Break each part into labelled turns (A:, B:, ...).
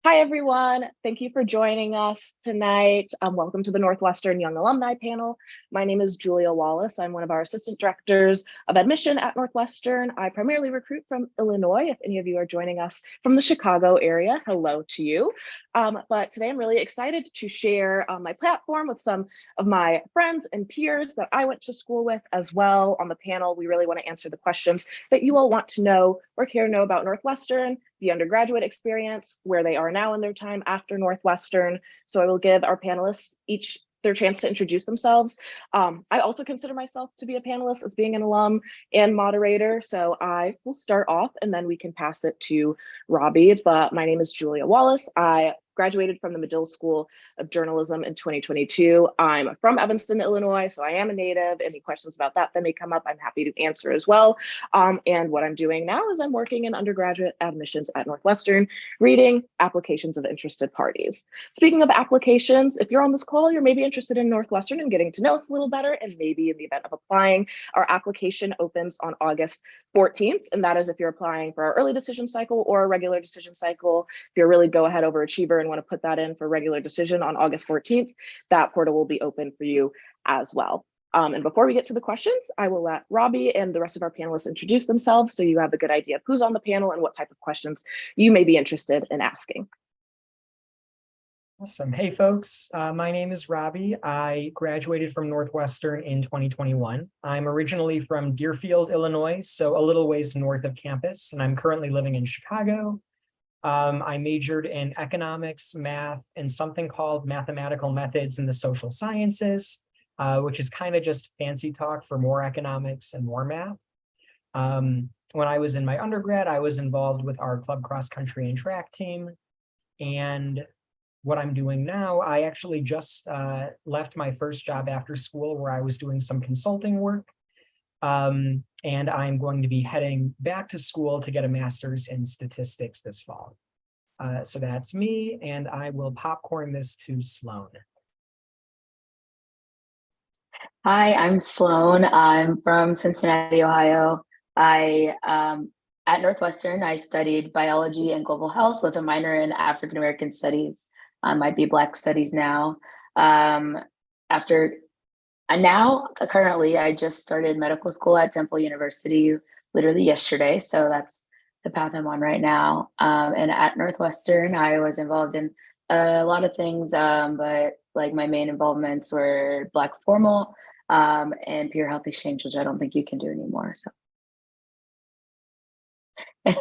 A: Hi, everyone. Thank you for joining us tonight. Welcome to the Northwestern Young Alumni panel. My name is Julia Wallace. I'm one of our assistant directors of admission at Northwestern. I primarily recruit from Illinois. If any of you are joining us from the Chicago area, hello to you. But today I'm really excited to share my platform with some of my friends and peers that I went to school with as well. On the panel, we really want to answer the questions that you all want to know or care to know about Northwestern, the undergraduate experience, where they are now in their time after Northwestern. So I will give our panelists each their chance to introduce themselves. I also consider myself to be a panelist as being an alum and moderator. So I will start off and then we can pass it to Robbie. But my name is Julia Wallace. I graduated from the Medill School of Journalism in 2022. I'm from Evanston, Illinois, so I am a native. Any questions about that may come up, I'm happy to answer as well. And what I'm doing now is I'm working in undergraduate admissions at Northwestern, reading applications of interested parties. Speaking of applications, if you're on this call, you're maybe interested in Northwestern and getting to know us a little better, and maybe in the event of applying, our application opens on August 14th, and that is if you're applying for our early decision cycle or a regular decision cycle. If you're really go-ahead overachiever and want to put that in for regular decision on August 14th, that portal will be open for you as well. And before we get to the questions, I will let Robbie and the rest of our panelists introduce themselves so you have a good idea of who's on the panel and what type of questions you may be interested in asking.
B: Awesome. Hey, folks. My name is Robbie. I graduated from Northwestern in 2021. I'm originally from Deerfield, Illinois, so a little ways north of campus, and I'm currently living in Chicago. I majored in economics, math, and something called mathematical methods in the social sciences, which is kind of just fancy talk for more economics and more math. When I was in my undergrad, I was involved with our club cross country and track team. And what I'm doing now, I actually just left my first job after school where I was doing some consulting work. And I'm going to be heading back to school to get a master's in statistics this fall. So that's me, and I will popcorn this to Sloan.
C: Hi, I'm Sloan. I'm from Cincinnati, Ohio. At Northwestern, I studied biology and global health with a minor in African American studies. Might be Black studies now. Currently, I just started medical school at Temple University literally yesterday. So that's the path I'm on right now. And at Northwestern, I was involved in a lot of things, but like my main involvements were Black Formal and Peer Health Exchange, which I don't think you can do anymore. So,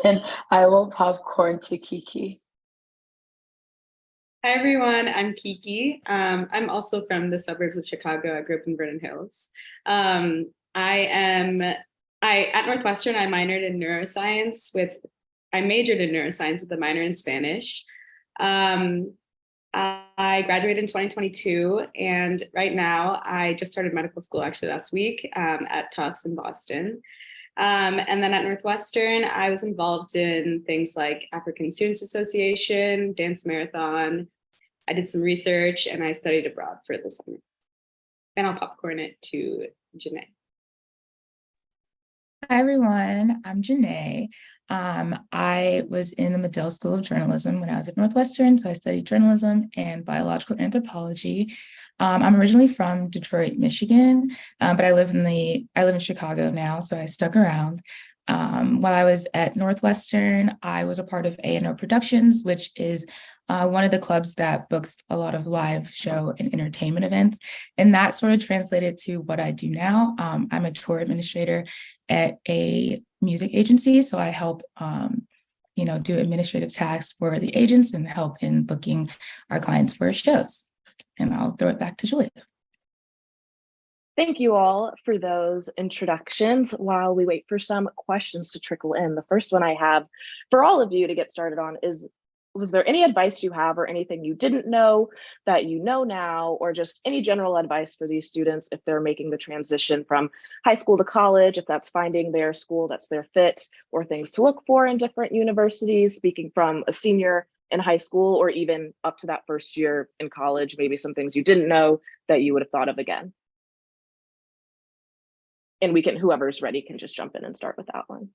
C: and I will popcorn to Kiki.
D: Hi, everyone. I'm Kiki. I'm also from the suburbs of Chicago. I grew up in Vernon Hills. At Northwestern, I majored in neuroscience with a minor in Spanish. I graduated in 2022, and right now I just started medical school actually last week at Tufts in Boston. And then at Northwestern, I was involved in things like African Students Association, Dance Marathon. I did some research and I studied abroad for the summer. And I'll popcorn it to Janae.
E: Hi, everyone. I'm Janae. I was in the Medill School of Journalism when I was at Northwestern, so I studied journalism and biological anthropology. I'm originally from Detroit, Michigan, but I live in Chicago now, so I stuck around. While I was at Northwestern, I was a part of A&O Productions, which is one of the clubs that books a lot of live show and entertainment events. And that sort of translated to what I do now. I'm a tour administrator at a music agency. So I help, do administrative tasks for the agents and help in booking our clients for shows. And I'll throw it back to Julia.
A: Thank you all for those introductions. While we wait for some questions to trickle in, the first one I have for all of you to get started on is, was there any advice you have or anything you didn't know that you know now, or just any general advice for these students if they're making the transition from high school to college, if that's finding their school that's their fit, or things to look for in different universities, speaking from a senior in high school or even up to that first year in college, maybe some things you didn't know that you would have thought of again? And whoever's ready can just jump in and start with that one.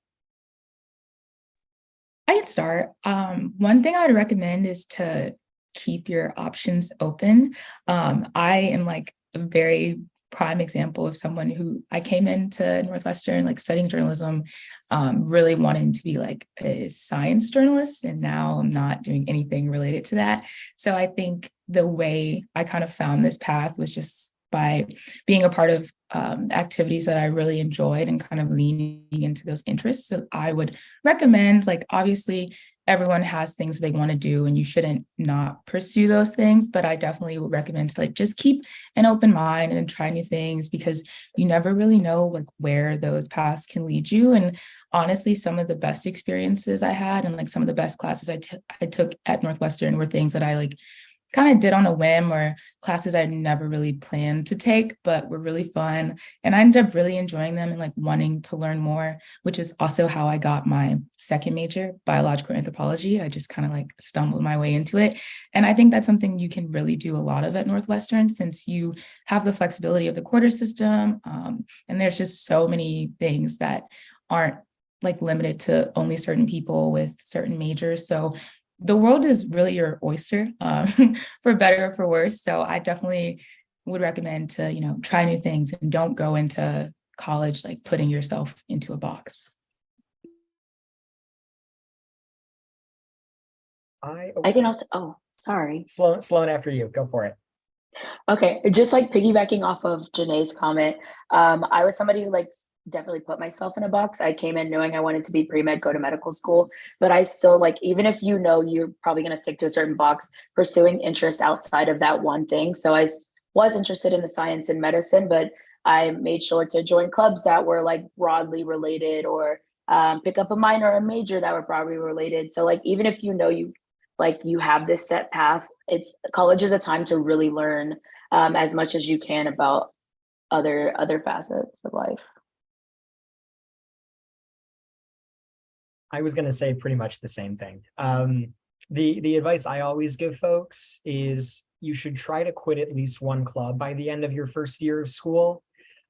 E: I can start. One thing I would recommend is to keep your options open. I am like a very prime example of someone who I came into Northwestern like studying journalism, really wanting to be like a science journalist, and now I'm not doing anything related to that. So I think the way I kind of found this path was just by being a part of activities that I really enjoyed and kind of leaning into those interests. So I would recommend, like, obviously everyone has things they want to do and you shouldn't not pursue those things, but I definitely would recommend to like just keep an open mind and try new things, because you never really know like where those paths can lead you. And honestly, some of the best experiences I had and like some of the best classes I took at Northwestern were things that I like kind of did on a whim, or classes I never really planned to take, but were really fun. And I ended up really enjoying them and like wanting to learn more, which is also how I got my second major, biological anthropology. I just kind of like stumbled my way into it. And I think that's something you can really do a lot of at Northwestern, since you have the flexibility of the quarter system. And there's just so many things that aren't like limited to only certain people with certain majors. So the world is really your oyster, for better or for worse. So I definitely would recommend to, try new things and don't go into college like putting yourself into a box.
C: I can also, sorry.
B: Sloan, after you, go for it.
C: Okay, just like piggybacking off of Janae's comment, I was somebody who like definitely put myself in a box. I came in knowing I wanted to be pre-med, go to medical school, but I still like, even if you're probably going to stick to a certain box, pursuing interests outside of that one thing. So I was interested in the science and medicine, but I made sure to join clubs that were like broadly related, or pick up a minor or a major that were broadly related. So like, even if you have this set path, college is a time to really learn as much as you can about other facets of life.
B: I was going to say pretty much the same thing. The advice I always give folks is you should try to quit at least one club by the end of your first year of school.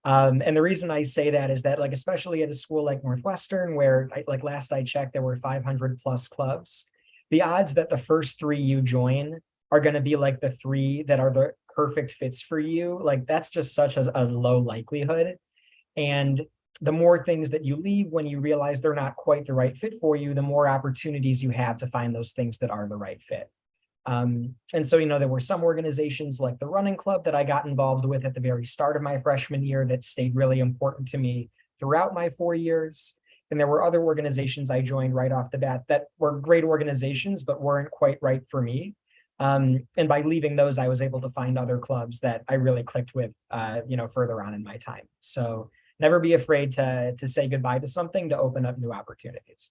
B: And the reason I say that is that, like, especially at a school like Northwestern, where like last I checked, there were 500 plus clubs, the odds that the first three you join are going to be like the three that are the perfect fits for you, like that's just such a low likelihood. And the more things that you leave when you realize they're not quite the right fit for you, the more opportunities you have to find those things that are the right fit. And so, there were some organizations like the running club that I got involved with at the very start of my freshman year that stayed really important to me throughout my 4 years. And there were other organizations I joined right off the bat that were great organizations, but weren't quite right for me. And by leaving those, I was able to find other clubs that I really clicked with, further on in my time. So never be afraid to say goodbye to something to open up new opportunities.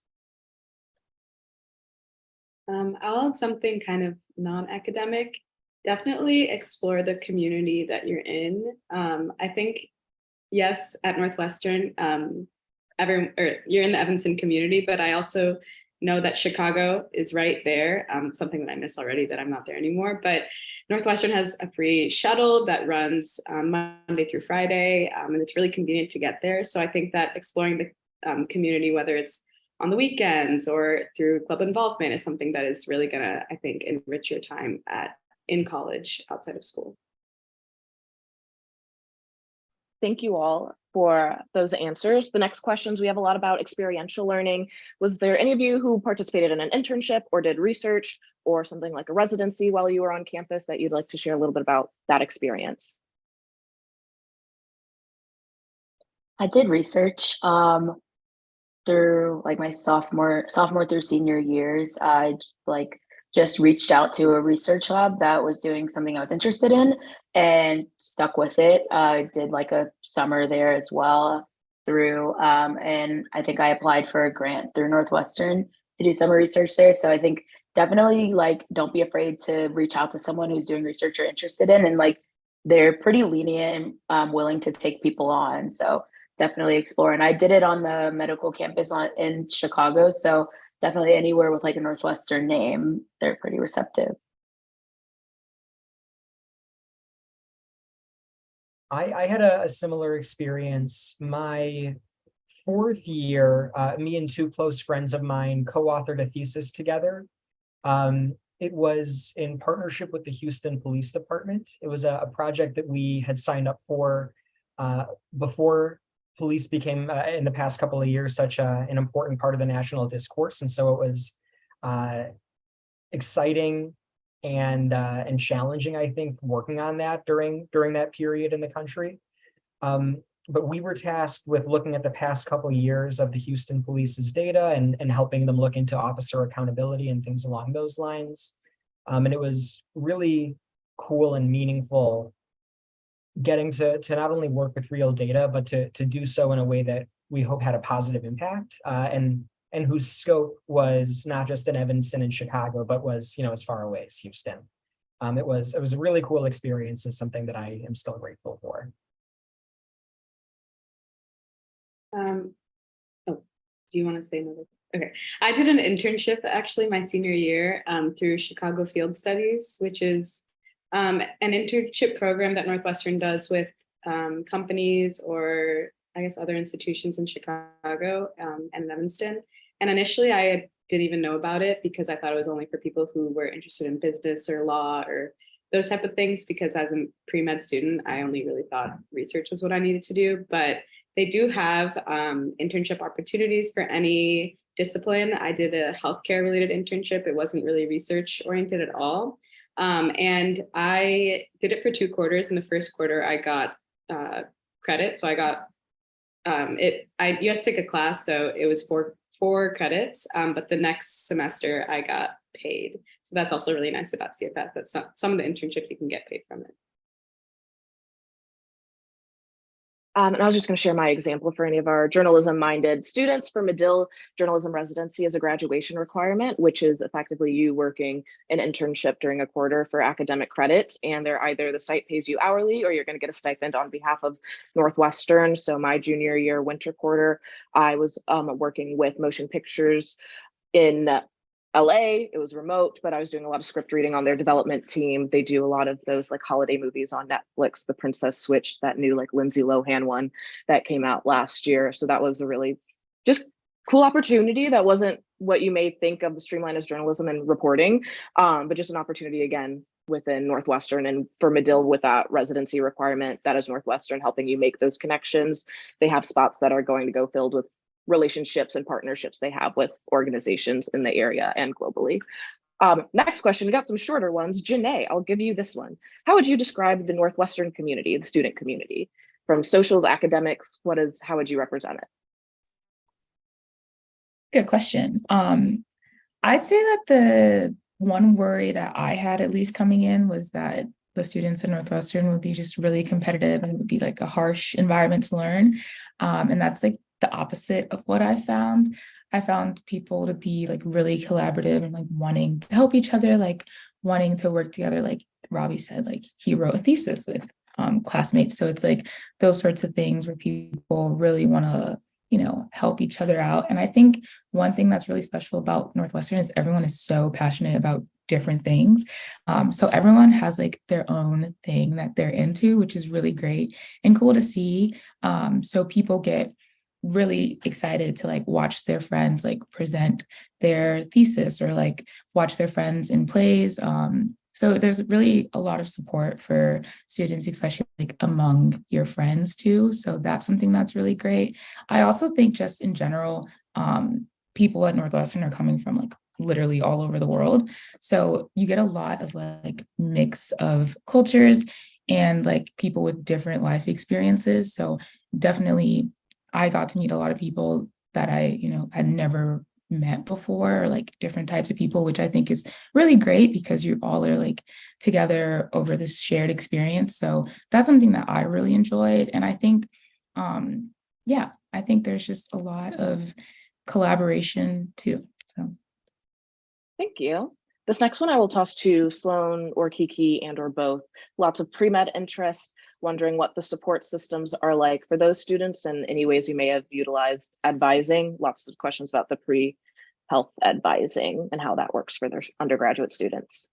D: I'll add something kind of non-academic. Definitely explore the community that you're in. I think, yes, at Northwestern, you're in the Evanston community, but I also know that Chicago is right there. Something that I miss already, that I'm not there anymore. But Northwestern has a free shuttle that runs Monday through Friday, and it's really convenient to get there. So I think that exploring the community, whether it's on the weekends or through club involvement, is something that is really gonna, I think, enrich your time in college outside of school.
A: Thank you all for those answers. The next questions, we have a lot about experiential learning. Was there any of you who participated in an internship or did research or something like a residency while you were on campus that you'd like to share a little bit about that experience?
C: I did research through like my sophomore through senior years. I just reached out to a research lab that was doing something I was interested in and stuck with it. I did like a summer there as well and I think I applied for a grant through Northwestern to do summer research there. So I think definitely like, don't be afraid to reach out to someone who's doing research you're interested in, and like they're pretty lenient and willing to take people on. So definitely explore. And I did it on the medical campus in Chicago. So definitely anywhere with like a Northwestern name, they're pretty receptive.
B: I had a similar experience. My fourth year, me and two close friends of mine co-authored a thesis together. It was in partnership with the Houston Police Department. It was a project that we had signed up for before police became, in the past couple of years, such an important part of the national discourse. And so it was exciting and challenging, I think, working on that during that period in the country. But we were tasked with looking at the past couple of years of the Houston Police's data and helping them look into officer accountability and things along those lines. And it was really cool and meaningful getting to not only work with real data, but to do so in a way that we hope had a positive impact, and whose scope was not just in Evanston and Chicago, but was, as far away as Houston. It was a really cool experience and something that I am still grateful for.
D: Oh, do you want to say another? Okay, I did an internship actually my senior year through Chicago Field Studies, which is an internship program that Northwestern does with companies or I guess other institutions in Chicago and in Evanston. And initially I didn't even know about it because I thought it was only for people who were interested in business or law or those type of things, because as a pre-med student, I only really thought research was what I needed to do. But they do have internship opportunities for any discipline. I did a healthcare related internship. It wasn't really research oriented at all. And I did it for 2 quarters. In the first quarter, I got credit. So I got you have to take a class. So it was four credits. But the next semester I got paid. So that's also really nice about CFS. That's some of the internships you can get paid from it.
A: And I was just going to share my example for any of our journalism-minded students. For Medill, journalism residency is a graduation requirement, which is effectively you working an internship during a quarter for academic credit. And they're either the site pays you hourly or you're going to get a stipend on behalf of Northwestern. So my junior year winter quarter, I was working with motion pictures in LA. It was remote, but I was doing a lot of script reading on their development team. They do a lot of those like holiday movies on Netflix, The Princess Switch, that new like Lindsay Lohan one that came out last year. So that was a really just cool opportunity. That wasn't what you may think of the streamline as journalism and reporting, but just an opportunity again within Northwestern. And for Medill, with that residency requirement, that is Northwestern helping you make those connections. They have spots that are going to go filled with relationships and partnerships they have with organizations in the area and globally. Next question, we got some shorter ones. Janae, I'll give you this one. How would you describe the Northwestern community, the student community, from socials, academics? How would you represent it?
E: Good question. I'd say that the one worry that I had, at least coming in, was that the students at Northwestern would be just really competitive and it would be like a harsh environment to learn. And that's like the opposite of what I found. I found people to be like really collaborative and like wanting to help each other, like wanting to work together. Like Robbie said, like he wrote a thesis with classmates. So it's like those sorts of things where people really want to, help each other out. And I think one thing that's really special about Northwestern is everyone is so passionate about different things. So everyone has like their own thing that they're into, which is really great and cool to see. So people get really excited to like watch their friends like present their thesis or like watch their friends in plays. So there's really a lot of support for students, especially like among your friends too. So that's something that's really great. I also think just in general, people at Northwestern are coming from like literally all over the world. So you get a lot of like mix of cultures and like people with different life experiences. So definitely I got to meet a lot of people that I, had never met before, or like different types of people, which I think is really great because you all are like together over this shared experience. So that's something that I really enjoyed. And I think, I think there's just a lot of collaboration too. So.
A: Thank you. This next one I will toss to Sloan or Kiki and or both. Lots of pre-med interest, wondering what the support systems are like for those students and any ways you may have utilized advising. Lots of questions about the pre-health advising and how that works for their undergraduate students.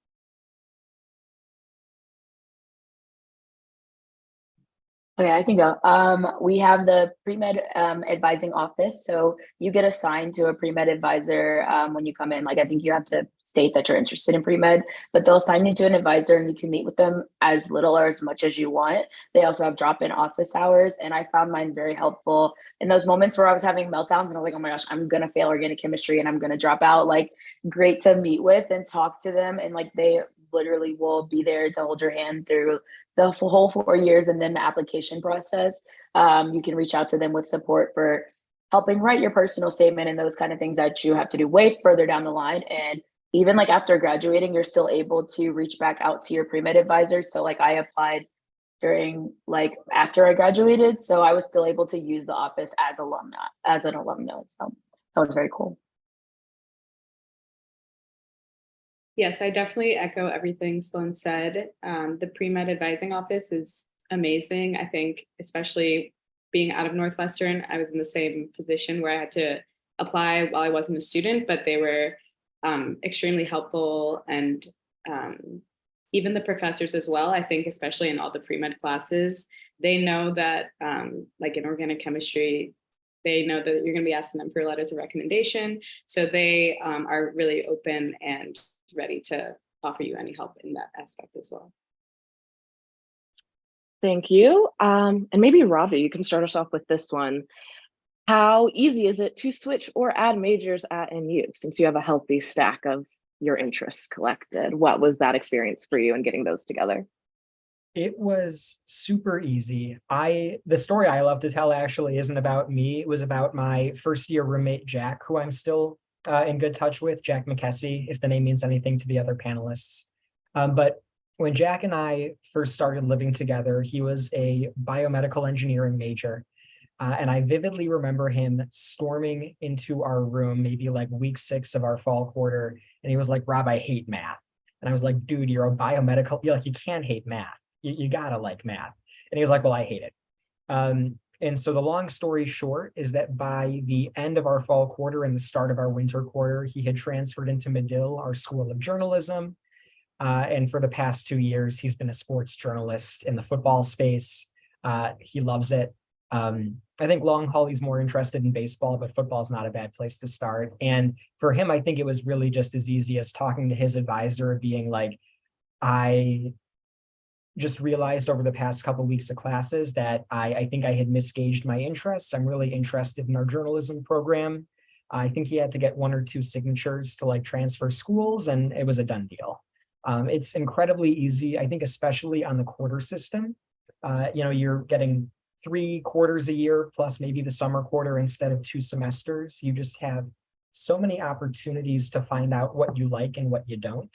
C: Okay, I can go. We have the pre-med advising office. So you get assigned to a pre-med advisor when you come in. Like, I think you have to state that you're interested in pre-med, but they'll assign you to an advisor and you can meet with them as little or as much as you want. They also have drop-in office hours. And I found mine very helpful in those moments where I was having meltdowns and I was like, oh my gosh, I'm going to fail organic chemistry and I'm going to drop out. Like, great to meet with and talk to them. And like, they literally will be there to hold your hand through the whole 4 years and then the application process. You can reach out to them with support for helping write your personal statement and those kind of things that you have to do way further down the line. And even like after graduating, you're still able to reach back out to your pre-med advisor. So like I applied during like after I graduated, so I was still able to use the office as an alumna. So that was very cool.
D: Yes, I definitely echo everything Sloan said. The pre-med advising office is amazing. I think, especially being out of Northwestern, I was in the same position where I had to apply while I wasn't a student, but they were extremely helpful. And even the professors as well, I think, especially in all the pre-med classes, they know that like in organic chemistry, they know that you're going to be asking them for letters of recommendation. So they are really open and ready to offer you any help in that aspect as well.
A: Thank you. And maybe Ravi, you can start us off with this one. How easy is it to switch or add majors at NU since you have a healthy stack of your interests collected? What was that experience for you in getting those together?
B: It was super easy. The story I love to tell actually isn't about me. It was about my first year roommate, Jack, who I'm still in good touch with, Jack McKessie, if the name means anything to the other panelists. But when Jack and I first started living together, he was a biomedical engineering major. And I vividly remember him storming into our room, maybe like week 6 of our fall quarter. And he was like, Rob, I hate math. And I was like, dude, you're a biomedical, you're like, you can't hate math. You gotta like math. And he was like, well, I hate it. And so the long story short is that by the end of our fall quarter and the start of our winter quarter, he had transferred into Medill, our School of Journalism. And for the past 2 years, he's been a sports journalist in the football space. He loves it. I think long haul, he's more interested in baseball, but football is not a bad place to start. And for him, I think it was really just as easy as talking to his advisor, being like, I just realized over the past couple of weeks of classes that I think I had misgauged my interests. I'm really interested in our journalism program. I think he had to get 1 or 2 signatures to like transfer schools, and it was a done deal. It's incredibly easy, I think, especially on the quarter system. You're getting 3 quarters a year plus maybe the summer quarter instead of 2 semesters. You just have so many opportunities to find out what you like and what you don't.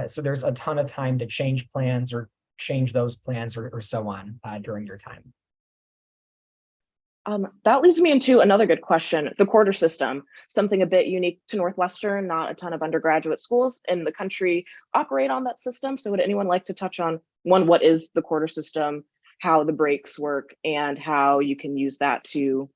B: So there's a ton of time to change plans or change those plans or so on during your time.
A: That leads me into another good question. The quarter system, something a bit unique to Northwestern. Not a ton of undergraduate schools in the country operate on that system. So would anyone like to touch on one, what is the quarter system, how the breaks work, and how you can use that to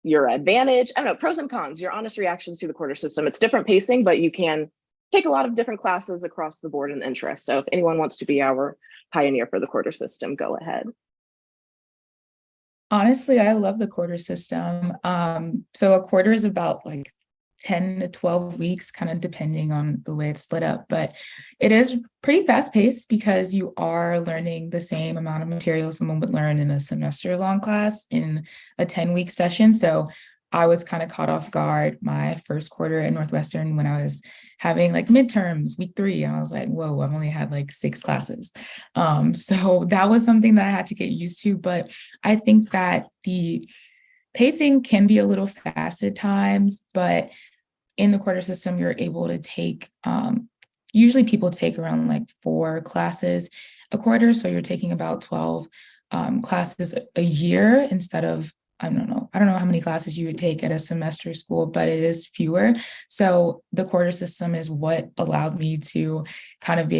A: your advantage? I don't know, pros and cons, your honest reactions to the quarter system. It's different pacing, but you can take a lot of different classes across the board in interest. So if anyone wants to be our pioneer for the quarter system, go ahead.
E: Honestly, I love the quarter system. So a quarter is about like 10 to 12 weeks, kind of depending on the way it's split up, but it is pretty fast paced because you are learning the same amount of material someone would learn in a semester long class in a 10-week session. So I was kind of caught off guard my first quarter at Northwestern when I was having like midterms, week 3, and I was like, whoa, I've only had like 6 classes. So that was something that I had to get used to. But I think that the pacing can be a little fast at times, but in the quarter system, you're able to take, usually people take around like 4 classes a quarter. So you're taking about 12 classes a year instead of, I don't know how many classes you would take at a semester school, but it is fewer. So the quarter system is what allowed me to kind of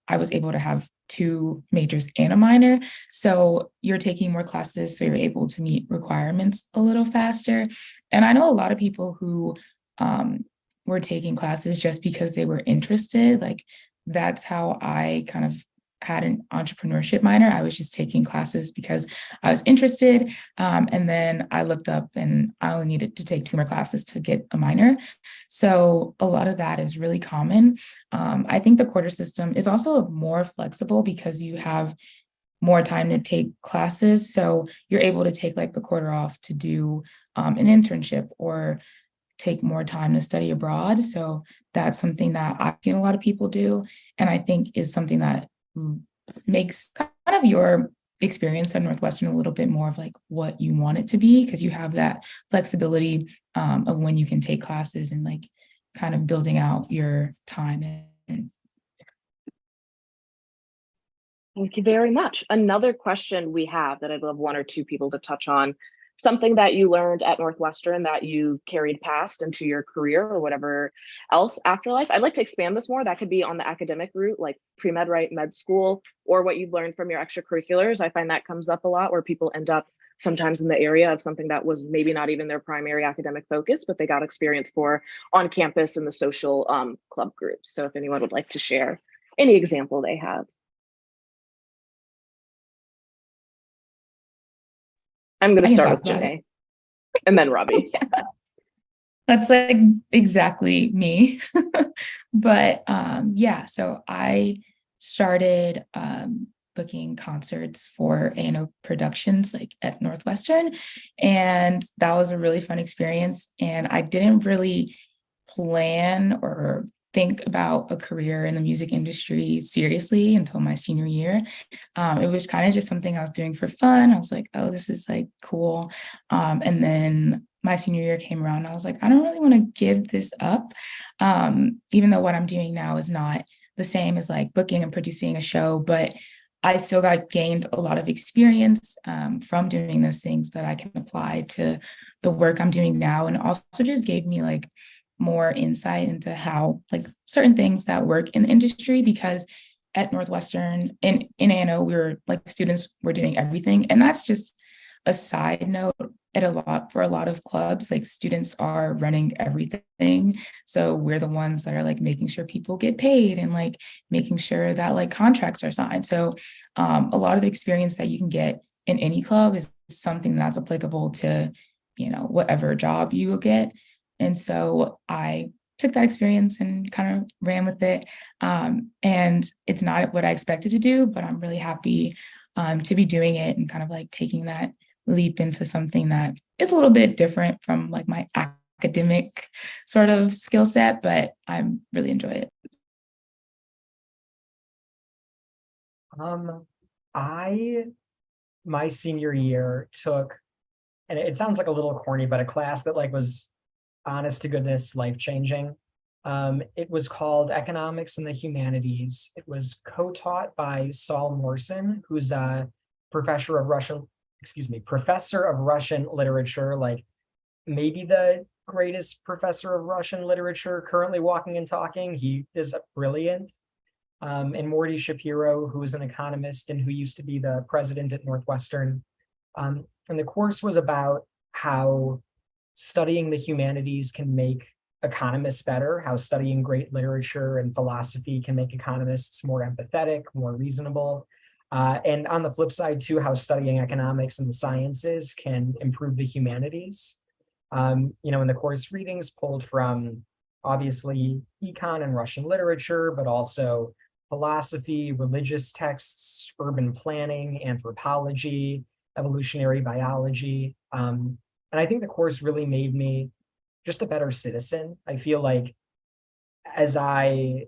E: I was able to have 2 majors and a minor. So you're taking more classes, so you're able to meet requirements a little faster. And I know a lot of people who were taking classes just because they were interested. Like that's how I kind of had an entrepreneurship minor. I was just taking classes because I was interested. And then I looked up and I only needed to take 2 more classes to get a minor. So a lot of that is really common. I think the quarter system is also more flexible because you have more time to take classes. So you're able to take like the quarter off to do an internship or take more time to study abroad. So that's something that I've seen a lot of people do. And I think is something that makes kind of your experience at Northwestern a little bit more of like what you want it to be, because you have that flexibility of when you can take classes and like kind of building out your time.
A: Thank you very much. Another question we have that I'd love 1 or 2 people to touch on, something that you learned at Northwestern that you carried past into your career or whatever else afterlife. I'd like to expand this more. That could be on the academic route, like pre-med, right, med school, or what you've learned from your extracurriculars. I find that comes up a lot where people end up sometimes in the area of something that was maybe not even their primary academic focus, but they got experience for on campus in the social club groups. So if anyone would like to share any example they have. I'm going to start with Janae and then Robbie.
E: Yeah. That's like exactly me. But yeah, so I started booking concerts for A&O Productions like at Northwestern, and that was a really fun experience. And I didn't really plan or think about a career in the music industry seriously until my senior year. It was kind of just something I was doing for fun. I was like, oh, this is like cool. And then my senior year came around, I was like, I don't really want to give this up. Even though what I'm doing now is not the same as like booking and producing a show, but I still gained a lot of experience from doing those things that I can apply to the work I'm doing now. And also just gave me like more insight into how like certain things that work in the industry, because at Northwestern in A&O, we were like students were doing everything. And that's just a side note for a lot of clubs, like students are running everything. So we're the ones that are like making sure people get paid and like making sure that like contracts are signed. So a lot of the experience that you can get in any club is something that's applicable to, you know, whatever job you will get. And so I took that experience and kind of ran with it. And it's not what I expected to do, but I'm really happy to be doing it and kind of like taking that leap into something that is a little bit different from like my academic sort of skill set, but I really enjoy it.
B: My senior year took, and it sounds like a little corny, but a class that like was honest to goodness life-changing. It was called Economics and the Humanities. It was co-taught by Saul Morson, who's a professor of Russian literature, like maybe the greatest professor of Russian literature currently walking and talking. He is brilliant. And Morty Shapiro, who is an economist and who used to be the president at Northwestern. And the course was about how studying the humanities can make economists better, how studying great literature and philosophy can make economists more empathetic, more reasonable. And on the flip side too, how studying economics and the sciences can improve the humanities. In the course readings pulled from obviously econ and Russian literature, but also philosophy, religious texts, urban planning, anthropology, evolutionary biology. And I think the course really made me just a better citizen. I feel like as I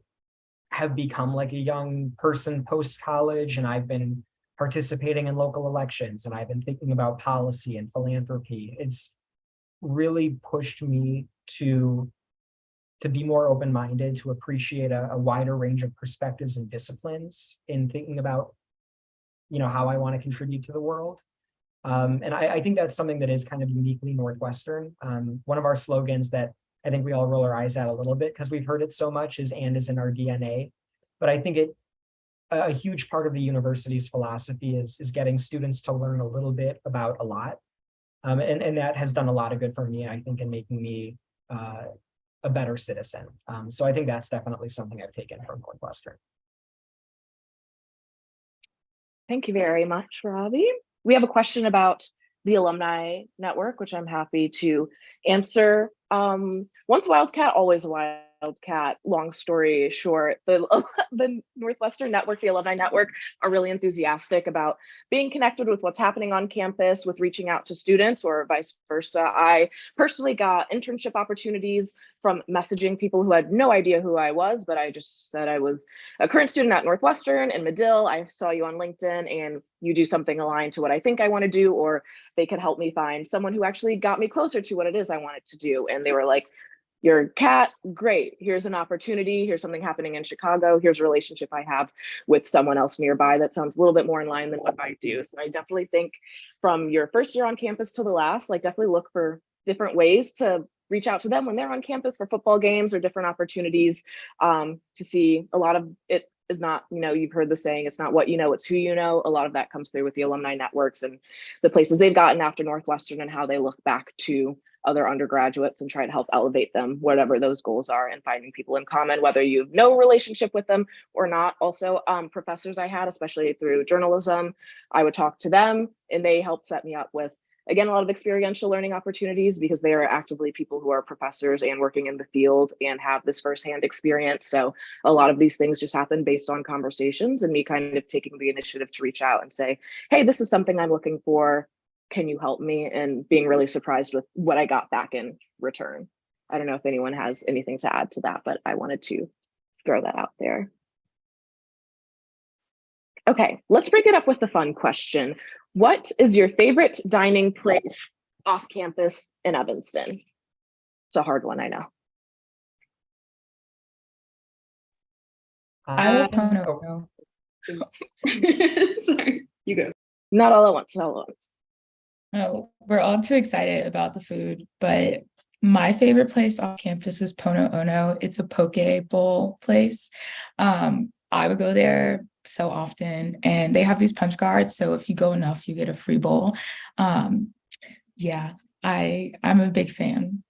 B: have become like a young person post-college, and I've been participating in local elections, and I've been thinking about policy and philanthropy, it's really pushed me to be more open-minded, to appreciate a wider range of perspectives and disciplines in thinking about, how I want to contribute to the world. And I think that's something that is kind of uniquely Northwestern. One of our slogans that I think we all roll our eyes at a little bit because we've heard it so much is "and is in our DNA." But I think a huge part of the university's philosophy is getting students to learn a little bit about a lot. And that has done a lot of good for me, I think, in making me a better citizen. So I think that's definitely something I've taken from Northwestern.
A: Thank you very much, Robbie. We have a question about the Alumni Network, which I'm happy to answer. Once Wildcat, always a Wildcat. Long story short, the Northwestern Network, the Alumni Network, are really enthusiastic about being connected with what's happening on campus, with reaching out to students or vice versa. I personally got internship opportunities from messaging people who had no idea who I was, but I just said I was a current student at Northwestern and Medill. I saw you on LinkedIn and you do something aligned to what I think I want to do, or they could help me find someone who actually got me closer to what it is I wanted to do. And they were like, you're a cat, great. Here's an opportunity. Here's something happening in Chicago. Here's a relationship I have with someone else nearby that sounds a little bit more in line than what I do. So I definitely think from your first year on campus to the last, like definitely look for different ways to reach out to them when they're on campus for football games or different opportunities, to see. A lot of it is not, you've heard the saying, it's not what you know, it's who you know. A lot of that comes through with the alumni networks and the places they've gotten after Northwestern and how they look back to other undergraduates and try to help elevate them, whatever those goals are, and finding people in common, whether you have no relationship with them or not. Also, professors I had, especially through journalism, I would talk to them and they helped set me up with, again, a lot of experiential learning opportunities because they are actively people who are professors and working in the field and have this firsthand experience. So a lot of these things just happen based on conversations and me kind of taking the initiative to reach out and say, hey, this is something I'm looking for. Can you help me? And being really surprised with what I got back in return. I don't know if anyone has anything to add to that, but I wanted to throw that out there. Okay, let's break it up with the fun question. What is your favorite dining place off campus in Evanston? It's a hard one, I know.
E: I love Pono.
D: Sorry, you go.
A: Not all at once, not all at once.
E: No, we're all too excited about the food, but my favorite place off campus is Pono Ono. It's a poke bowl place. I would go there so often, and they have these punch cards. So if you go enough, you get a free bowl. Yeah, I'm a big fan.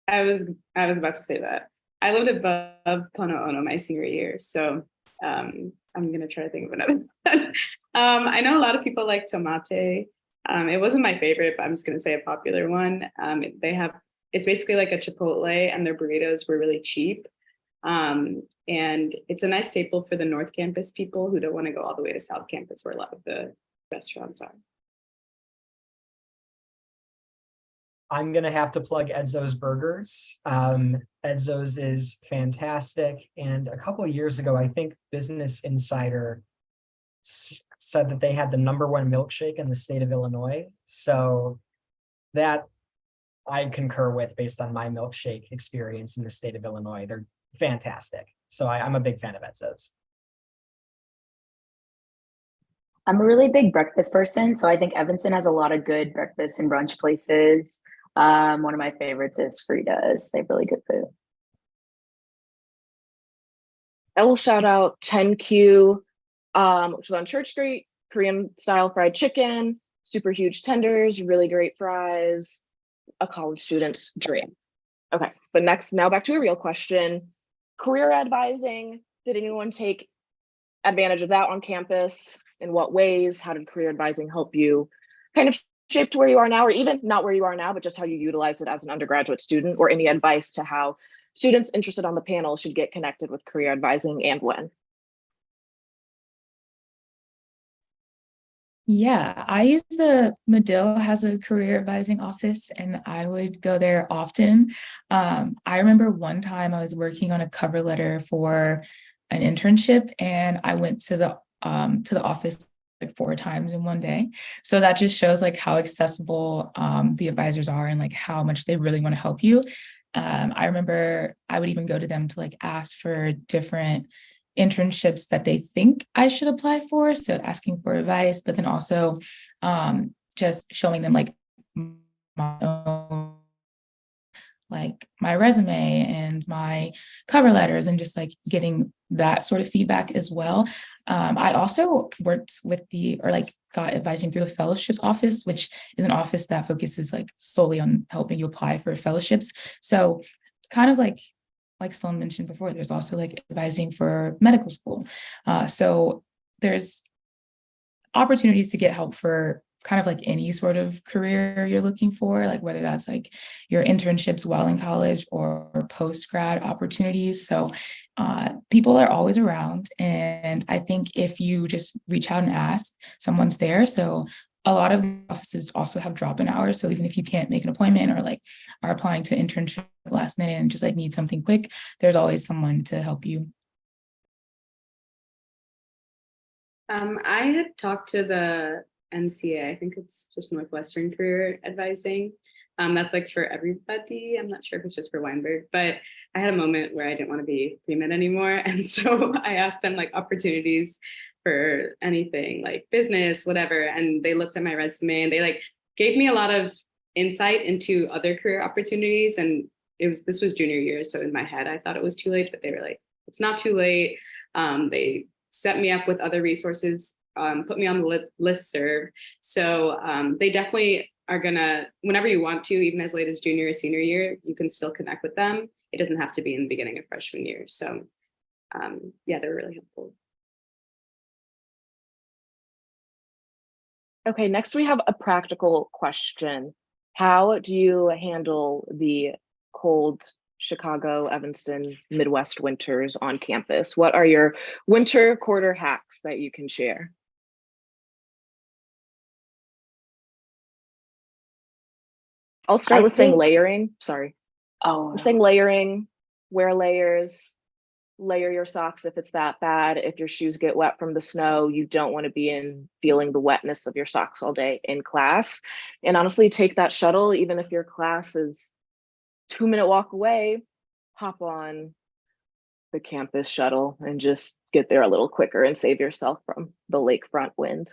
D: I was about to say that. I lived above Pono Ono my senior year, so I'm gonna try to think of another one. I know a lot of people like Tomate. It wasn't my favorite, but I'm just gonna say a popular one. It's basically like a Chipotle, and their burritos were really cheap. And it's a nice staple for the North Campus people who don't want to go all the way to South Campus where a lot of the restaurants are.
B: I'm going to have to plug Edzo's Burgers. Edzo's is fantastic. And a couple of years ago, I think Business Insider said that they had the #1 milkshake in the state of Illinois. So that I concur with based on my milkshake experience in the state of Illinois. They're fantastic. So I'm a big fan of Edzo's.
C: I'm a really big breakfast person, so I think Evanston has a lot of good breakfast and brunch places. One of my favorites is Frida's. They have really good food.
A: I will shout out 10Q, which is on Church Street, Korean style fried chicken, super huge tenders, really great fries, a college student's dream. Okay, but now back to a real question. Career advising, did anyone take advantage of that on campus? In what ways? How did career advising help you kind of shape to where you are now, or even not where you are now, but just how you utilize it as an undergraduate student, or any advice to how students interested on the panel should get connected with career advising and when?
E: Yeah, I use Medill has a career advising office and I would go there often. I remember one time I was working on a cover letter for an internship and I went to the office like 4 times in one day. So that just shows like how accessible the advisors are and like how much they really want to help you. I remember I would even go to them to like ask for different internships that they think I should apply for. So asking for advice, but then also just showing them like my resume and my cover letters and just like getting that sort of feedback as well. I also worked with got advising through the fellowships office, which is an office that focuses like solely on helping you apply for fellowships. So kind of like like Sloan mentioned before, there's also like advising for medical school. So there's opportunities to get help for kind of like any sort of career you're looking for, like whether that's like your internships while in college or post-grad opportunities. So people are always around. And I think if you just reach out and ask, someone's there. So a lot of the offices also have drop-in hours. So even if you can't make an appointment or like are applying to internship last minute and just like need something quick, there's always someone to help you.
D: I had talked to the NCA, I think it's just Northwestern Career Advising. That's like for everybody. I'm not sure if it's just for Weinberg, but I had a moment where I didn't want to be pre-med anymore. And so I asked them like opportunities for anything like business, whatever. And they looked at my resume and they like gave me a lot of insight into other career opportunities. And this was junior year. So in my head, I thought it was too late, but they were like, it's not too late. They set me up with other resources, put me on the listserv. So they definitely are gonna, whenever you want to, even as late as junior or senior year, you can still connect with them. It doesn't have to be in the beginning of freshman year. So yeah, they're really helpful.
A: Okay, next we have a practical question. How do you handle the cold Chicago, Evanston, Midwest winters on campus? What are your winter quarter hacks that you can share? I'll start with saying layering. Sorry. I'm saying layering, wear layers, layer your socks if it's that bad. If your shoes get wet from the snow, you don't want to be feeling the wetness of your socks all day in class. And honestly, take that shuttle, even if your class is 2-minute walk away, hop on the campus shuttle and just get there a little quicker and save yourself from the lakefront wind.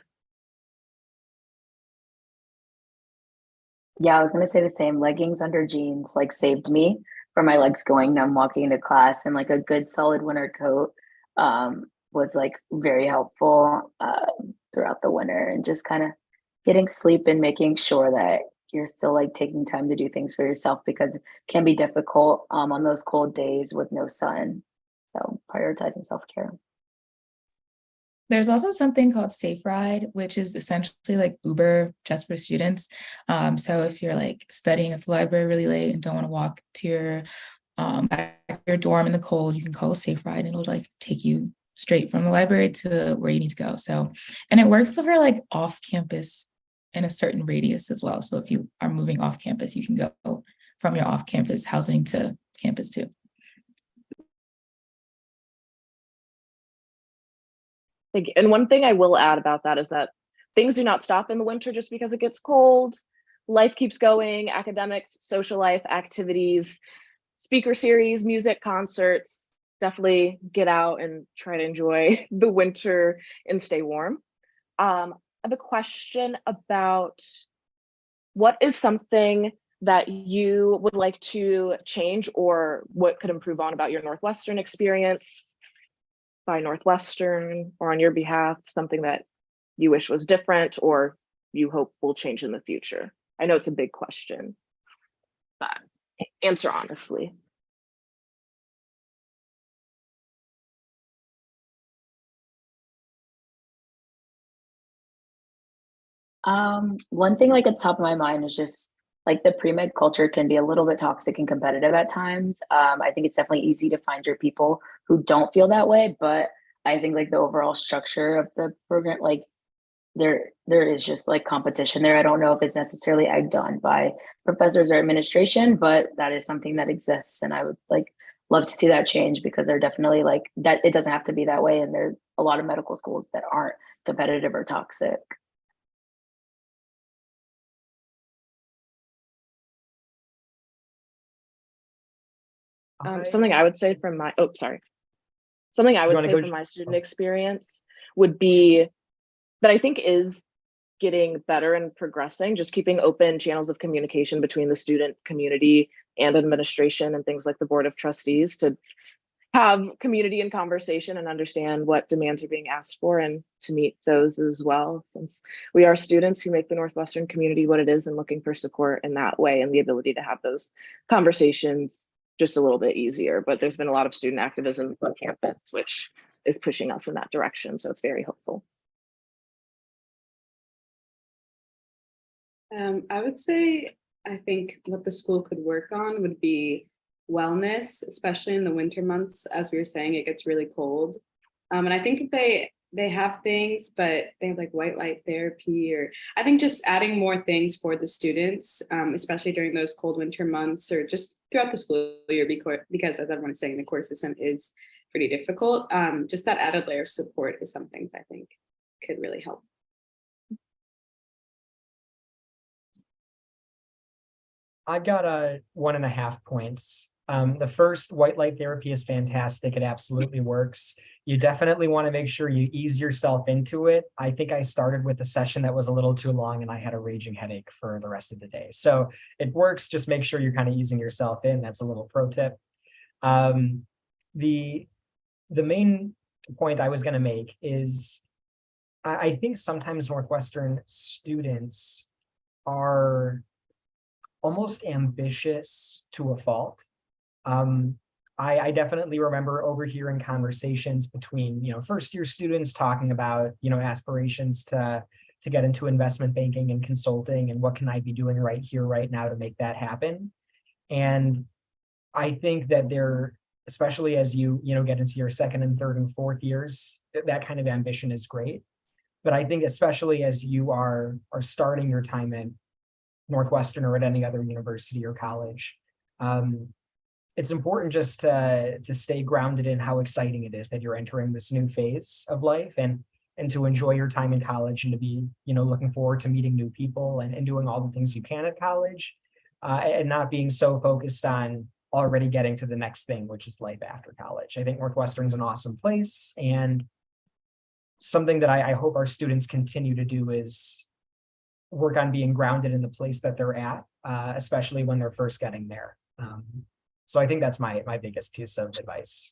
C: Yeah, I was gonna say the same. Leggings under jeans like saved me from my legs going numb walking into class, and like a good solid winter coat was like very helpful throughout the winter, and just kind of getting sleep and making sure that you're still like taking time to do things for yourself, because it can be difficult on those cold days with no sun. So prioritizing self-care.
E: There's also something called Safe Ride, which is essentially like Uber just for students. So if you're like studying at the library really late and don't want to walk to your dorm in the cold, you can call a Safe Ride and it'll like take you straight from the library to where you need to go. So, and it works for like off campus in a certain radius as well. So if you are moving off campus, you can go from your off campus housing to campus too.
A: And one thing I will add about that is that things do not stop in the winter just because it gets cold. Life keeps going, academics, social life, activities, speaker series, music, concerts. Definitely get out and try to enjoy the winter and stay warm. I have a question about what is something that you would like to change or what could improve on about your Northwestern experience by Northwestern, or on your behalf, something that you wish was different or you hope will change in the future? I know it's a big question, but answer honestly.
C: One thing like at the top of my mind is just like the pre-med culture can be a little bit toxic and competitive at times. I think it's definitely easy to find your people who don't feel that way, but I think like the overall structure of the program, like there is just like competition there. I don't know if it's necessarily egged on by professors or administration, but that is something that exists, and I would like love to see that change, because they're definitely like that. It doesn't have to be that way, and there's a lot of medical schools that aren't competitive or toxic.
A: Something I would say from my, something I would say from my student experience would be that I think is getting better and progressing, just keeping open channels of communication between the student community and administration and things like the board of trustees to have community and conversation and understand what demands are being asked for and to meet those as well, since we are students who make the Northwestern community what it is and looking for support in that way and the ability to have those conversations just a little bit easier. But there's been a lot of student activism on campus, which is pushing us in that direction. So it's very hopeful.
D: I would say, I think what the school could work on would be wellness, especially in the winter months. As we were saying, it gets really cold. And I think they have things, but they have like white light therapy, or I think just adding more things for the students, especially during those cold winter months, or just throughout the school year, because as everyone is saying, the course system is pretty difficult. Just that added layer of support is something that I think could really help.
B: I've got a 1.5 points. The first, white light therapy is fantastic. It absolutely works. You definitely want to make sure you ease yourself into it. I think I started with a session that was a little too long and I had a raging headache for the rest of the day. So it works. Just make sure you're kind of easing yourself in. That's a little pro tip. The main point I was going to make is I think sometimes Northwestern students are almost ambitious to a fault. I definitely remember overhearing conversations between, first year students talking about, aspirations to get into investment banking and consulting, and what can I be doing right here, right now to make that happen. And I think that they're, especially as you get into your second and third and fourth years, that kind of ambition is great. But I think especially as you are starting your time in Northwestern or at any other university or college, it's important just to stay grounded in how exciting it is that you're entering this new phase of life, and to enjoy your time in college, and to be looking forward to meeting new people and doing all the things you can at college, and not being so focused on already getting to the next thing, which is life after college. I think Northwestern's an awesome place, and something that I hope our students continue to do is work on being grounded in the place that they're at, especially when they're first getting there. So I think that's my biggest piece of advice.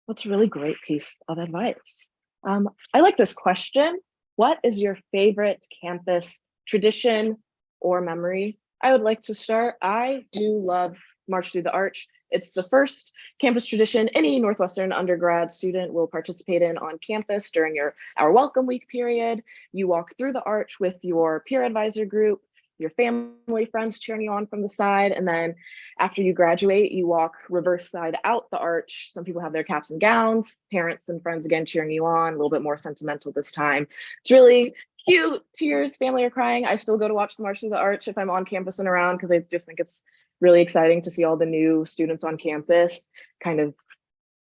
A: That's a really great piece of advice. I like this question. What is your favorite campus tradition or memory? I would like to start. I do love March Through the Arch. It's the first campus tradition any Northwestern undergrad student will participate in on campus during our welcome week period. You walk through the arch with your peer advisor group, your family, friends cheering you on from the side. And then after you graduate, you walk reverse side out the arch. Some people have their caps and gowns, parents and friends again cheering you on, a little bit more sentimental this time. It's really cute, tears, family are crying. I still go to watch the March Through the Arch if I'm on campus and around, because I just think it's really exciting to see all the new students on campus kind of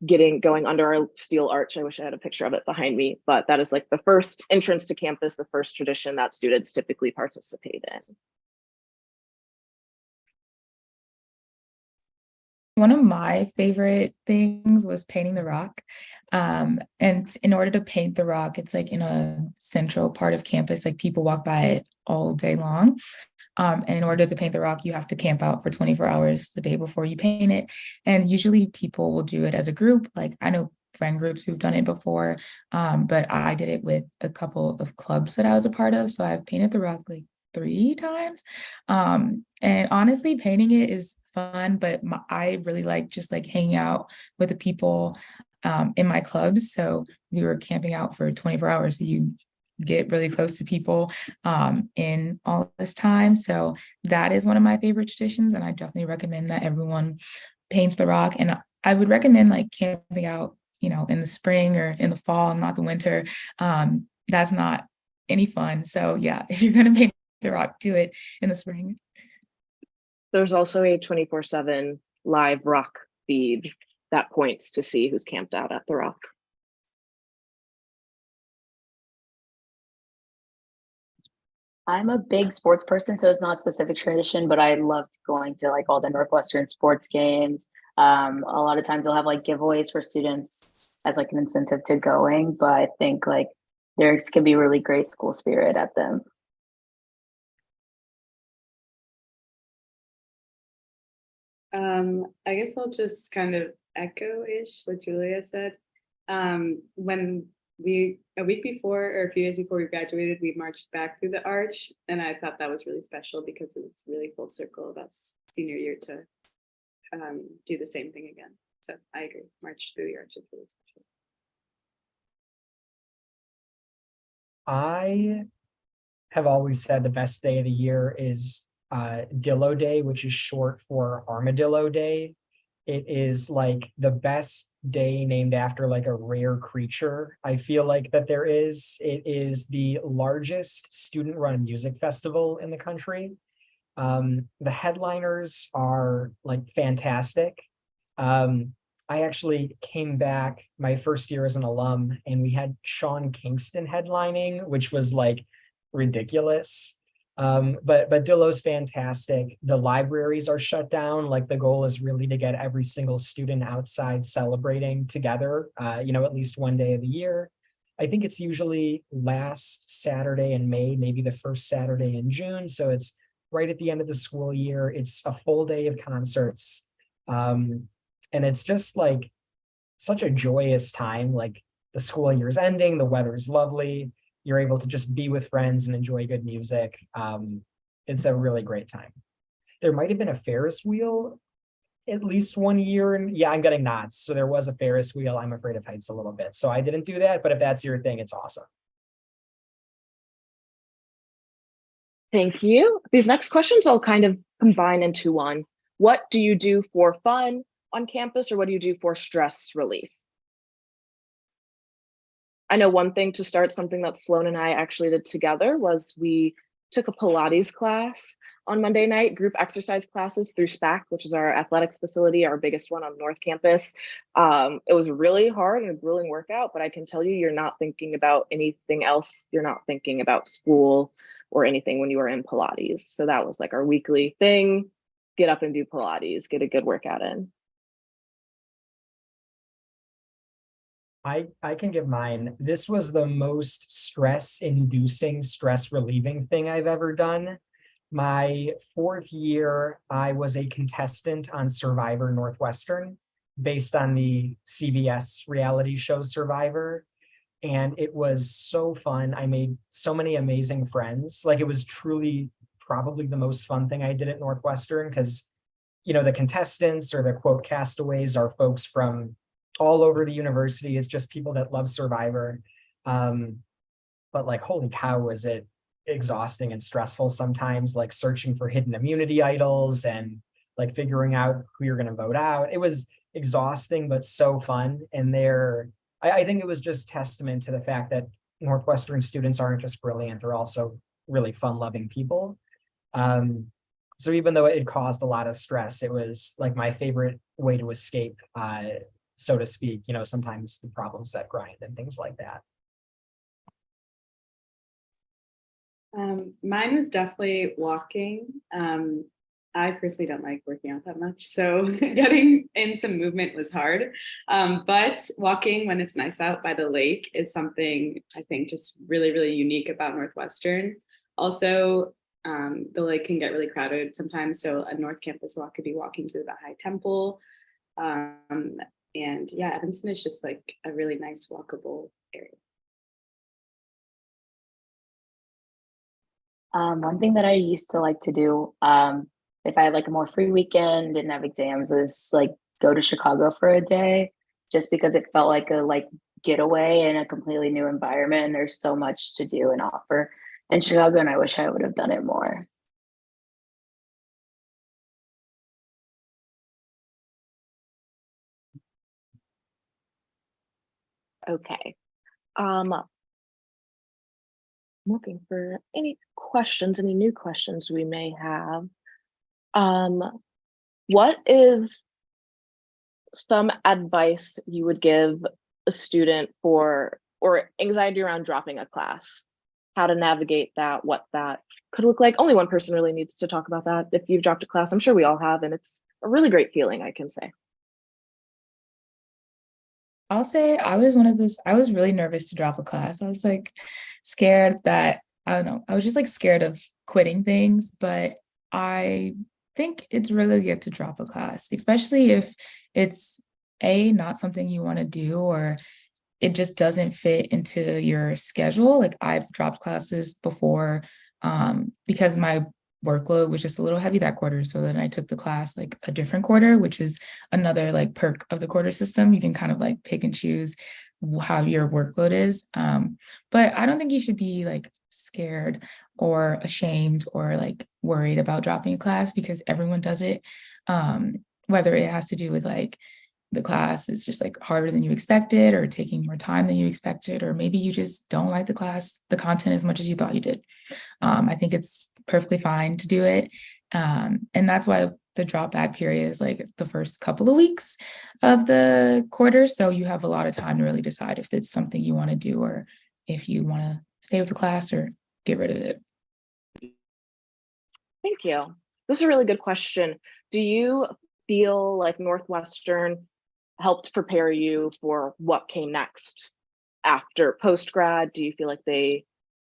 A: going under our steel arch. I wish I had a picture of it behind me, but that is like the first entrance to campus, the first tradition that students typically participate in.
E: One of my favorite things was painting the rock. And in order to paint the rock, it's like in a central part of campus, like people walk by it all day long. And in order to paint the rock, you have to camp out for 24 hours the day before you paint it. And usually people will do it as a group. Like I know friend groups who've done it before, but I did it with a couple of clubs that I was a part of. So I've painted the rock like 3 times. And honestly, painting it is fun, but I really like just like hanging out with the people in my clubs. So we were camping out for 24 hours. So you get really close to people in all this time. So that is one of my favorite traditions. And I definitely recommend that everyone paints the rock. And I would recommend like camping out, in the spring or in the fall, not the winter. That's not any fun. So yeah, if you're going to paint the rock, do it in the spring.
A: There's also a 24/7 live rock feed that points to see who's camped out at the rock.
C: I'm a big sports person, so it's not specific tradition, but I loved going to like all the Northwestern sports games. A lot of times they'll have like giveaways for students as like an incentive to going, but I think like there can be really great school spirit at them.
D: I guess I'll just kind of echo-ish what Julia said. When a week before or a few days before we graduated, we marched back through the arch, and I thought that was really special because it was really full circle of us senior year to do the same thing again. So I agree. March through the Arch is really special.
B: I have always said the best day of the year is Dillo Day, which is short for Armadillo Day. It is like the best day named after like a rare creature. I feel like that there is. It is the largest student-run music festival in the country. The headliners are like fantastic. I actually came back my first year as an alum, and we had Sean Kingston headlining, which was like ridiculous. But Dillo's fantastic. The libraries are shut down. Like the goal is really to get every single student outside celebrating together, at least one day of the year. I think it's usually last Saturday in May, maybe the first Saturday in June. So it's right at the end of the school year. It's a full day of concerts. And it's just like such a joyous time. Like the school year's ending, the weather's lovely. You're able to just be with friends and enjoy good music. It's a really great time. There might have been a Ferris wheel at least one year. And yeah, I'm getting nods. So there was a Ferris wheel. I'm afraid of heights a little bit. So I didn't do that. But if that's your thing, it's awesome.
A: Thank you. These next questions I'll kind of combine into one. What do you do for fun on campus, or what do you do for stress relief? I know one thing to start, something that Sloan and I actually did together, was we took a Pilates class on Monday night, group exercise classes through SPAC, which is our athletics facility, our biggest one on North Campus. It was really hard and a grueling workout, but I can tell you, you're not thinking about anything else. You're not thinking about school or anything when you are in Pilates. So that was like our weekly thing. Get up and do Pilates, get a good workout in.
B: I can give mine. This was the most stress-inducing, stress-relieving thing I've ever done. My fourth year, I was a contestant on Survivor Northwestern, based on the CBS reality show Survivor. And it was so fun. I made so many amazing friends. Like it was truly probably the most fun thing I did at Northwestern, because, the contestants or the quote castaways are folks from all over the university. It's just people that love Survivor. But like, holy cow, was it exhausting and stressful sometimes, like searching for hidden immunity idols and like figuring out who you're going to vote out. It was exhausting, but so fun. And I think it was just testament to the fact that Northwestern students aren't just brilliant, they're also really fun-loving people. So even though it caused a lot of stress, it was like my favorite way to escape, so to speak, sometimes the problem set grind and things like that.
D: Mine was definitely walking. I personally don't like working out that much, so getting in some movement was hard. But walking when it's nice out by the lake is something I think just really, really unique about Northwestern. Also, the lake can get really crowded sometimes, so a North Campus walk could be walking to the Baha'i Temple. And yeah, Evanston is just like a really nice walkable area.
C: One thing that I used to like to do, if I had like a more free weekend, didn't have exams, was like go to Chicago for a day, just because it felt like a getaway in a completely new environment. And there's so much to do and offer in Chicago, and I wish I would have done it more.
A: Okay. I'm looking for any new questions we may have. What is some advice you would give a student or anxiety around dropping a class? How to navigate that, what that could look like? Only one person really needs to talk about that. If you've dropped a class, I'm sure we all have, and it's a really great feeling, I can say.
E: I'll say I was one of those, I was really nervous to drop a class. I was like scared that, I don't know, I was just like scared of quitting things, but I think it's really good to drop a class, especially if it's not something you want to do, or it just doesn't fit into your schedule. Like I've dropped classes before because my workload was just a little heavy that quarter. So then I took the class like a different quarter, which is another like perk of the quarter system. You can kind of like pick and choose how your workload is. But I don't think you should be like scared or ashamed or like worried about dropping a class, because everyone does it. Whether it has to do with like the class is just like harder than you expected, or taking more time than you expected, or maybe you just don't like the class, the content as much as you thought you did. I think it's perfectly fine to do it. And that's why the drop back period is like the first couple of weeks of the quarter. So you have a lot of time to really decide if it's something you want to do, or if you want to stay with the class or get rid of it.
A: Thank you. This is a really good question. Do you feel like Northwestern helped prepare you for what came next after post-grad? Do you feel like they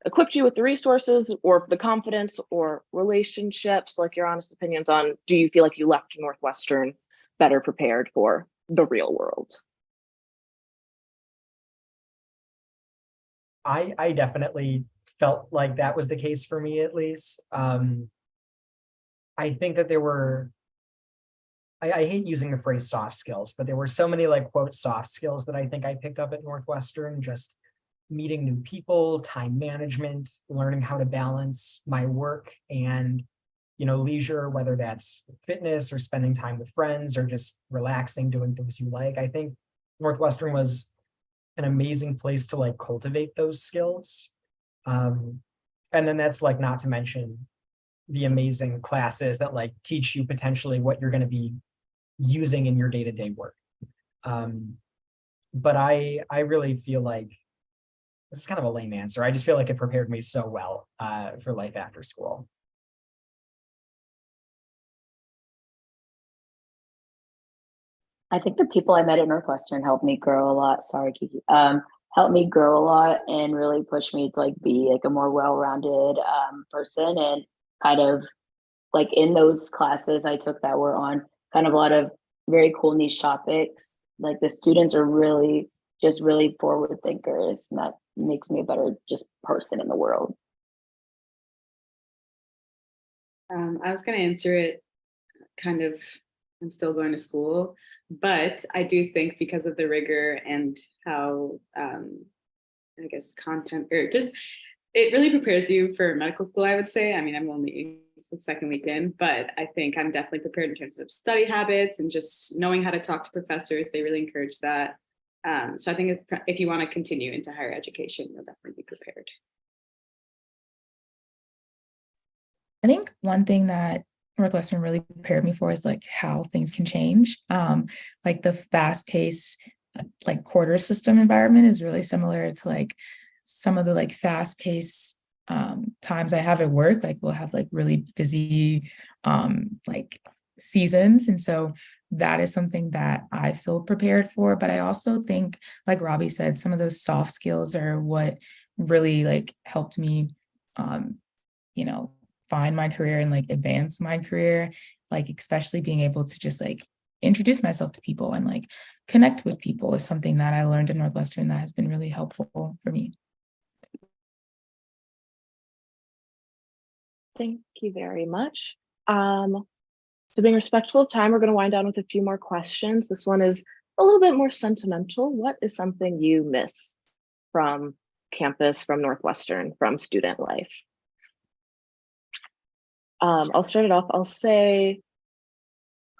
A: equipped you with the resources or the confidence or relationships? Like, your honest opinions on, do you feel like you left Northwestern better prepared for the real world?
B: I definitely felt like that was the case for me, at least. I think that there were, I hate using the phrase soft skills, but there were so many like quote soft skills that I think I picked up at Northwestern, just meeting new people, time management, learning how to balance my work and, leisure, whether that's fitness or spending time with friends or just relaxing, doing things you like. I think Northwestern was an amazing place to like cultivate those skills. And then that's like not to mention the amazing classes that like teach you potentially what you're going to be using in your day-to-day work. But I really feel like this is kind of a lame answer. I just feel like it prepared me so well for life after school.
C: I think the people I met at Northwestern helped me grow a lot. Sorry, Kiki. Helped me grow a lot and really pushed me to like be like a more well-rounded person, and kind of like in those classes I took that were on kind of a lot of very cool niche topics. Like the students are really forward thinkers, and that makes me a better just person in the world.
D: I was going to answer it kind of, I'm still going to school, but I do think because of the rigor and how, I guess, content or just, it really prepares you for medical school, I would say. I mean, I'm only the second week in, but I think I'm definitely prepared in terms of study habits and just knowing how to talk to professors. They really encourage that. So I think if you want to continue into higher education, you'll definitely be prepared.
E: I think one thing that Northwestern really prepared me for is like how things can change. Like the fast-paced like quarter system environment is really similar to like some of the like fast-paced times I have at work. Like we'll have like really busy like seasons. And so that is something that I feel prepared for. But I also think, like Robbie said, some of those soft skills are what really like helped me you know, find my career and like advance my career, like especially being able to just like introduce myself to people and like connect with people is something that I learned in Northwestern that has been really helpful for me.
A: Thank you very much. So being respectful of time, we're going to wind down with a few more questions. This one is a little bit more sentimental. What is something you miss from campus, from Northwestern, from student life? I'll start it off. I'll say,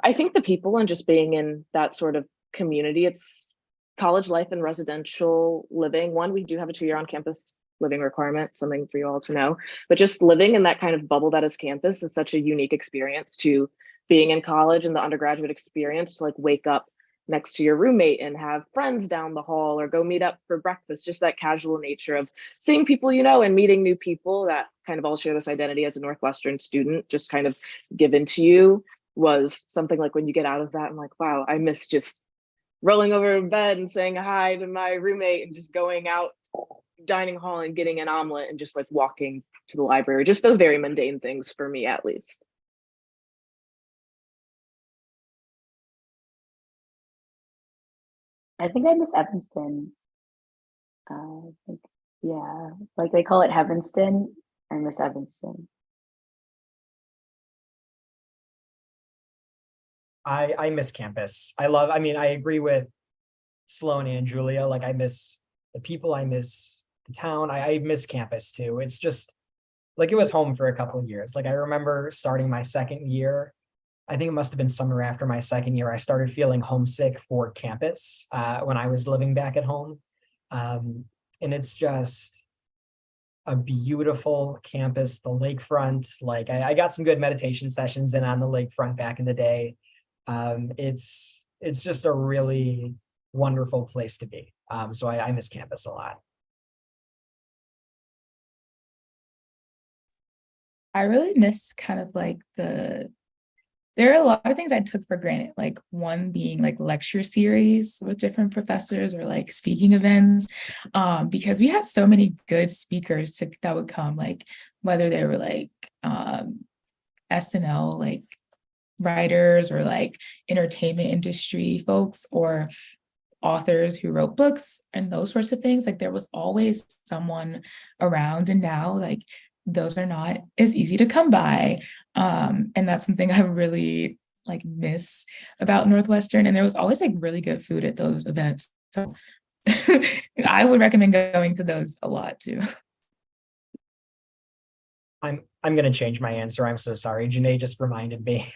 A: I think the people and just being in that sort of community, it's college life and residential living. One, we do have a 2-year on-campus living requirement, something for you all to know, but just living in that kind of bubble that is campus is such a unique experience to being in college and the undergraduate experience, to like wake up next to your roommate and have friends down the hall or go meet up for breakfast, just that casual nature of seeing people you know and meeting new people that kind of all share this identity as a Northwestern student, just kind of given to you, was something like when you get out of that, I'm like, wow, I miss just rolling over in bed and saying hi to my roommate and just going out dining hall and getting an omelet and just like walking to the library, just those very mundane things for me at least.
C: I think I miss Evanston. I think, yeah, like they call it Heavenston. I miss Evanston.
B: I miss campus. I mean, I agree with Sloan and Julia. Like I miss the people, I miss the town. I miss campus too. It's just like it was home for a couple of years. Like I remember starting my second year. I think it must have been summer after my second year. I started feeling homesick for campus when I was living back at home. And it's just a beautiful campus, the lakefront. Like I got some good meditation sessions in on the lakefront back in the day. It's just a really wonderful place to be. So I miss campus a lot.
E: I really miss kind of like there are a lot of things I took for granted, like one being like lecture series with different professors or like speaking events, because we had so many good speakers that would come, like whether they were like SNL, like writers or like entertainment industry folks or authors who wrote books and those sorts of things. Like there was always someone around, and now like those are not as easy to come by. And that's something I really like miss about Northwestern. And there was always like really good food at those events. So I would recommend going to those a lot too.
B: I'm gonna change my answer. I'm so sorry. Janae just reminded me.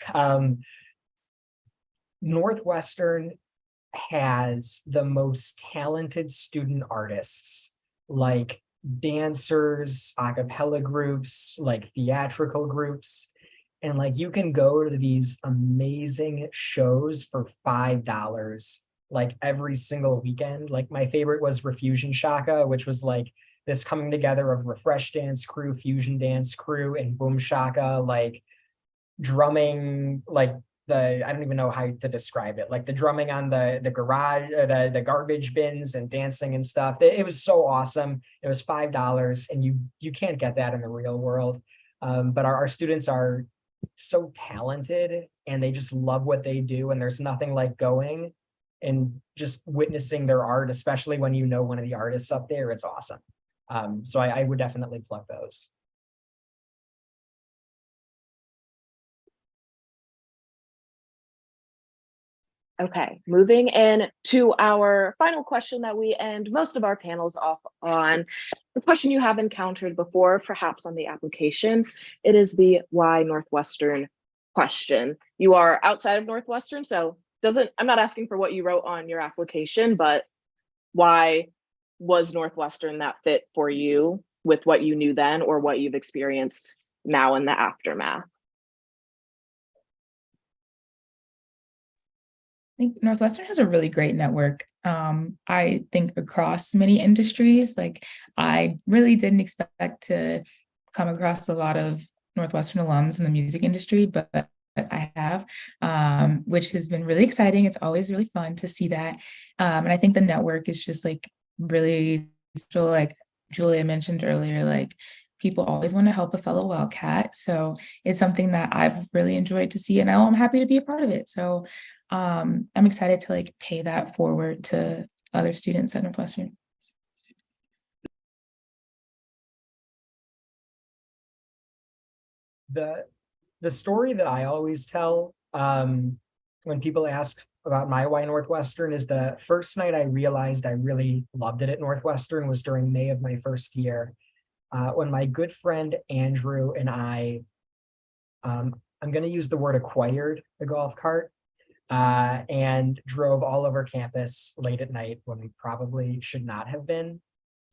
B: Northwestern has the most talented student artists, like dancers, a cappella groups, like theatrical groups. And like you can go to these amazing shows for $5 like every single weekend. Like my favorite was Refusion Shaka, which was like this coming together of Refresh Dance Crew, Fusion Dance Crew, and Boom Shaka, like drumming, like I don't even know how to describe it, like the drumming on the garage, the garbage bins and dancing and stuff. It was so awesome. It was $5, and you can't get that in the real world. But our students are so talented, and they just love what they do, and there's nothing like going and just witnessing their art, especially when you know one of the artists up there. It's awesome. So I would definitely plug those.
A: Okay, moving in to our final question that we end most of our panels off on. The question you have encountered before, perhaps on the application. It is the why Northwestern question. You are outside of Northwestern, so I'm not asking for what you wrote on your application, but why was Northwestern that fit for you with what you knew then or what you've experienced now in the aftermath?
E: I think Northwestern has a really great network. I think across many industries, like I really didn't expect to come across a lot of Northwestern alums in the music industry, but I have, which has been really exciting. It's always really fun to see that. And I think the network is just like really still, like Julia mentioned earlier, like people always want to help a fellow Wildcat. So it's something that I've really enjoyed to see, and I'm happy to be a part of it. So I'm excited to like pay that forward to other students at Northwestern.
B: The story that I always tell when people ask about my why Northwestern is the first night I realized I really loved it at Northwestern was during May of my first year, when my good friend Andrew and I'm going to use the word acquired the golf cart, and drove all over campus late at night when we probably should not have been.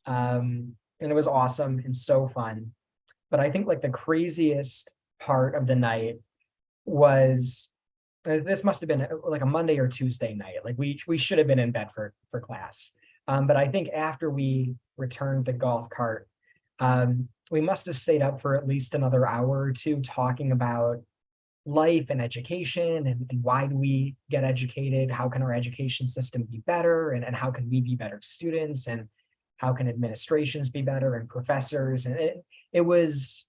B: And it was awesome and so fun. But I think like the craziest part of the night was, this must have been like a Monday or Tuesday night. Like we should have been in bed for class. But I think after we returned the golf cart, we must have stayed up for at least another hour or two talking about life and education, and why do we get educated? How can our education system be better? And how can we be better students? And how can administrations be better and professors? And it was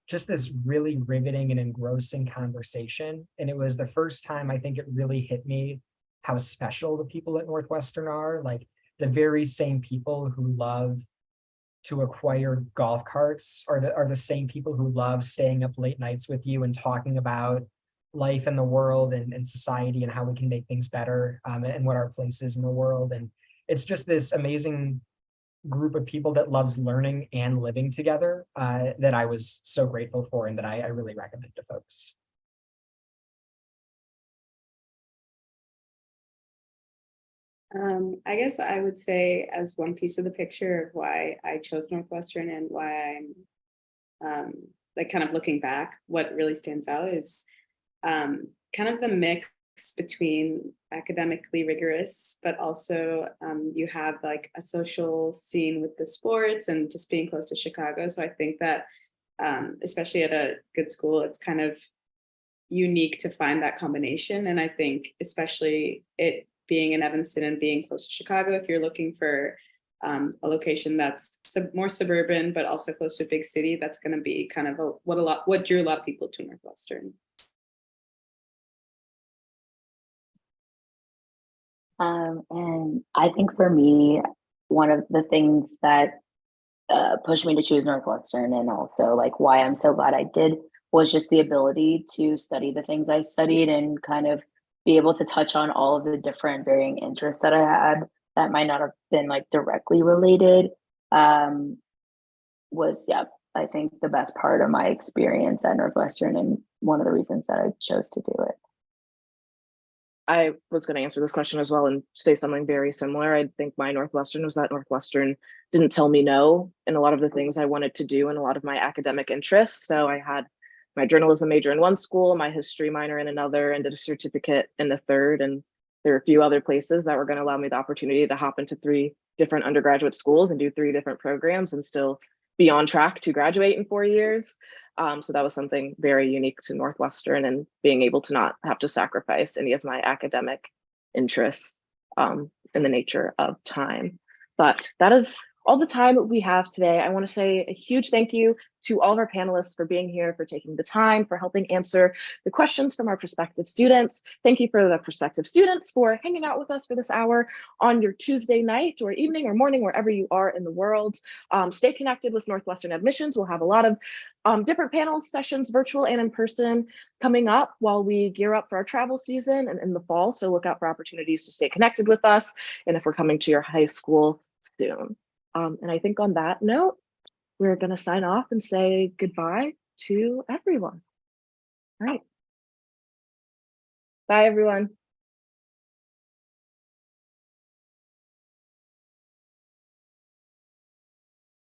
B: just this really riveting and engrossing conversation. And it was the first time I think it really hit me how special the people at Northwestern are. Like the very same people who love to acquire golf carts are the same people who love staying up late nights with you and talking about life in the world and society and how we can make things better, and what our place is in the world. And it's just this amazing group of people that loves learning and living together, that I was so grateful for and that I really recommend to folks.
D: I guess I would say, as one piece of the picture of why I chose Northwestern and why I'm like kind of looking back, what really stands out is kind of the mix between academically rigorous, but also you have like a social scene with the sports and just being close to Chicago. So I think that especially at a good school, it's kind of unique to find that combination. And I think especially it being in Evanston and being close to Chicago, if you're looking for a location that's more suburban, but also close to a big city, that's going to be kind of what drew a lot of people to Northwestern.
C: And I think for me, one of the things that pushed me to choose Northwestern, and also like why I'm so glad I did, was just the ability to study the things I studied and kind of be able to touch on all of the different varying interests that I had that might not have been like directly related. Was, yeah, I think the best part of my experience at Northwestern, and one of the reasons that I chose to do it.
A: I was going to answer this question as well and say something very similar. I think my Northwestern was that Northwestern didn't tell me no in a lot of the things I wanted to do and a lot of my academic interests. So I had my journalism major in one school, my history minor in another, and did a certificate in the third. And there were a few other places that were going to allow me the opportunity to hop into 3 different undergraduate schools and do 3 different programs and still be on track to graduate in 4 years. So that was something very unique to Northwestern, and being able to not have to sacrifice any of my academic interests in the nature of time. But that is all the time we have today. I want to say a huge thank you to all of our panelists for being here, for taking the time, for helping answer the questions from our prospective students. Thank you for the prospective students for hanging out with us for this hour on your Tuesday night or evening or morning, wherever you are in the world. Stay connected with Northwestern Admissions. We'll have a lot of different panel sessions, virtual and in person, coming up while we gear up for our travel season and in the fall. So look out for opportunities to stay connected with us, and if we're coming to your high school soon. And I think on that note, we're going to sign off and say goodbye to everyone. All right. Bye, everyone.